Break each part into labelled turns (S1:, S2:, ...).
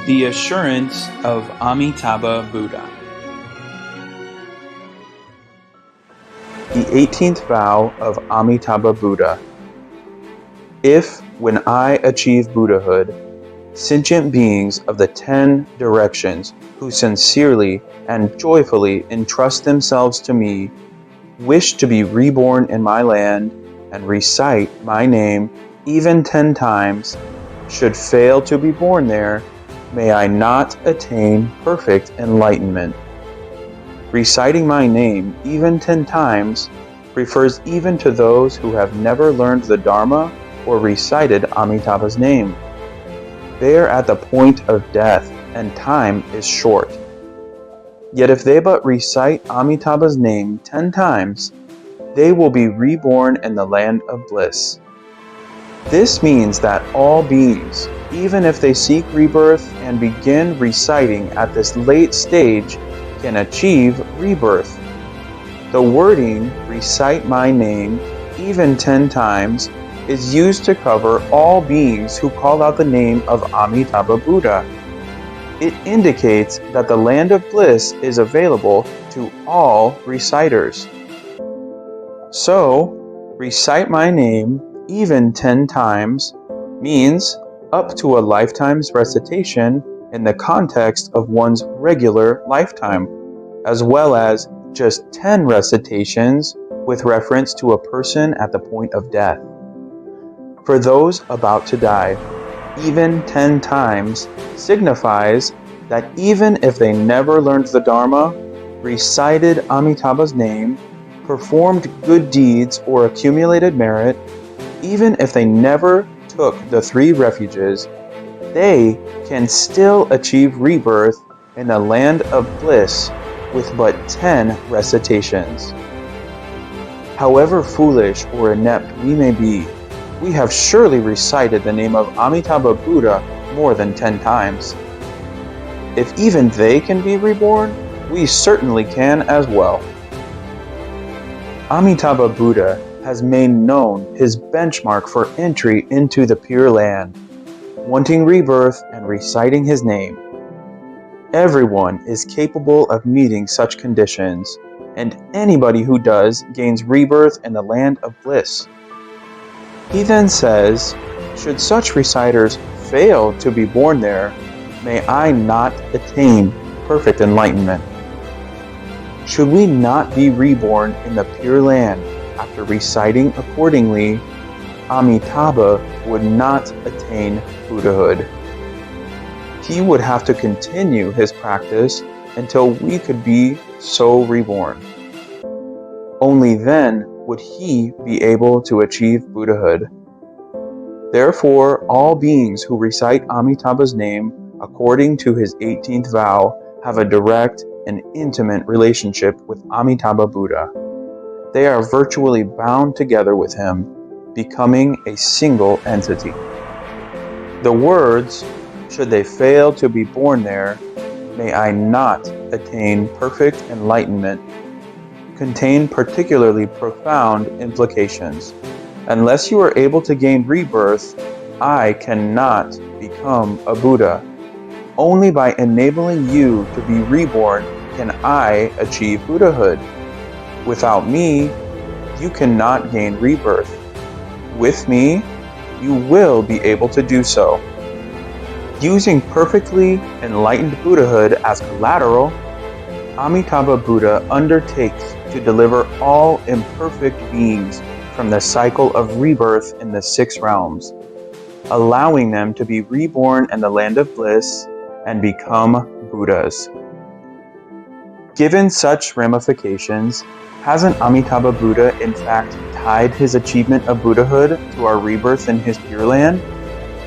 S1: The assurance of Amitabha Buddha.
S2: The 18th vow of Amitabha Buddha. If, when I achieve Buddhahood, sentient beings of the 10 directions who sincerely and joyfully entrust themselves to me wish to be reborn in my land and recite my name even 10 times, should fail to be born there, may I not attain perfect enlightenment. Reciting my name even 10 times refers even to those who have never learned the Dharma or recited Amitabha's name. They are at the point of death, and time is short. Yet if they but recite Amitabha's name 10 times, they will be reborn in the land of bliss. This means that all beings, even if they seek rebirth and begin reciting at this late stage, can achieve rebirth. The wording, recite my name, even 10 times, is used to cover all beings who call out the name of Amitabha Buddha. It indicates that the land of bliss is available to all reciters. So, recite my name even 10 times means up to a lifetime's recitation in the context of one's regular lifetime, as well as just 10 recitations with reference to a person at the point of death. For those about to die, even 10 times signifies that even if they never learned the Dharma, recited Amitabha's name, performed good deeds or accumulated merit, even if they never took the 3 refuges, they can still achieve rebirth in the land of bliss with but 10 recitations. However foolish or inept we may be, we have surely recited the name of Amitabha Buddha more than 10 times. If even they can be reborn, we certainly can as well. Amitabha Buddha has made known his benchmark for entry into the Pure Land, wanting rebirth and reciting his name. Everyone is capable of meeting such conditions, and anybody who does gains rebirth in the land of bliss. He then says, should such reciters fail to be born there, may I not attain perfect enlightenment. Should we not be reborn in the Pure Land after reciting accordingly, Amitabha would not attain Buddhahood. He would have to continue his practice until we could be so reborn. Only then would he be able to achieve Buddhahood. Therefore, all beings who recite Amitabha's name according to his 18th vow have a direct and intimate relationship with Amitabha Buddha. They are virtually bound together with him, becoming a single entity. The words, should they fail to be born there, may I not attain perfect enlightenment, contain particularly profound implications. Unless you are able to gain rebirth, I cannot become a Buddha. Only by enabling you to be reborn can I achieve Buddhahood. Without me, you cannot gain rebirth. With me, you will be able to do so. Using perfectly enlightened Buddhahood as collateral, Amitabha Buddha undertakes to deliver all imperfect beings from the cycle of rebirth in the 6 realms, allowing them to be reborn in the land of bliss and become Buddhas. Given such ramifications, hasn't Amitabha Buddha in fact tied his achievement of Buddhahood to our rebirth in his Pure Land?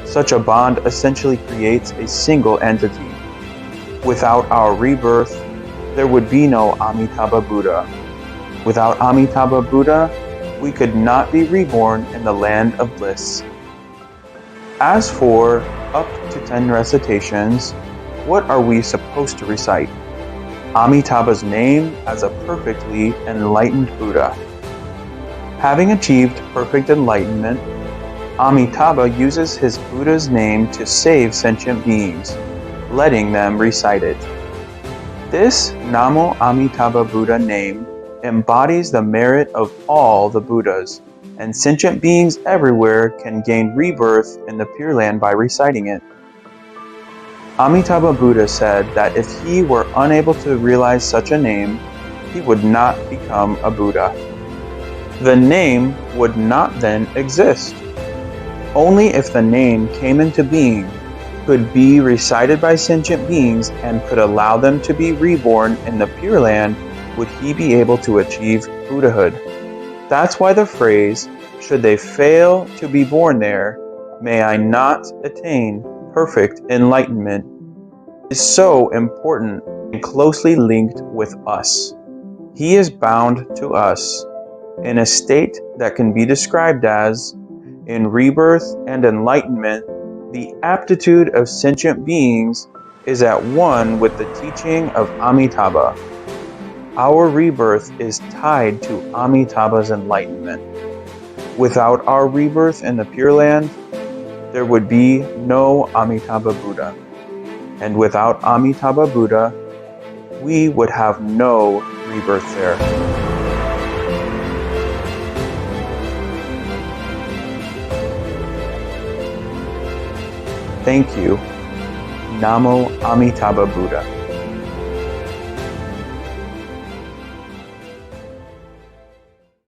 S2: Such a bond essentially creates a single entity. Without our rebirth, there would be no Amitabha Buddha. Without Amitabha Buddha, we could not be reborn in the land of bliss. As for up to 10 recitations, what are we supposed to recite? Amitabha's name as a perfectly enlightened Buddha. Having achieved perfect enlightenment, Amitabha uses his Buddha's name to save sentient beings. letting them recite it. This Namo Amitabha Buddha name embodies the merit of all the Buddhas, and sentient beings everywhere can gain rebirth in the Pure Land by reciting it. Amitabha Buddha said that if he were unable to realize such a name, he would not become a Buddha. The name would not then exist. Only if the name came into being, could be recited by sentient beings, and could allow them to be reborn in the Pure Land, would he be able to achieve Buddhahood. That's why the phrase, should they fail to be born there, may I not attain perfect enlightenment, is so important and closely linked with us. He is bound to us in a state that can be described as, in rebirth and enlightenment, the aptitude of sentient beings is at one with the teaching of Amitabha. Our rebirth is tied to Amitabha's enlightenment. Without our rebirth in the Pure Land, there would be no Amitabha Buddha. And without Amitabha Buddha, we would have no rebirth there. Thank you. Namo Amitabha Buddha.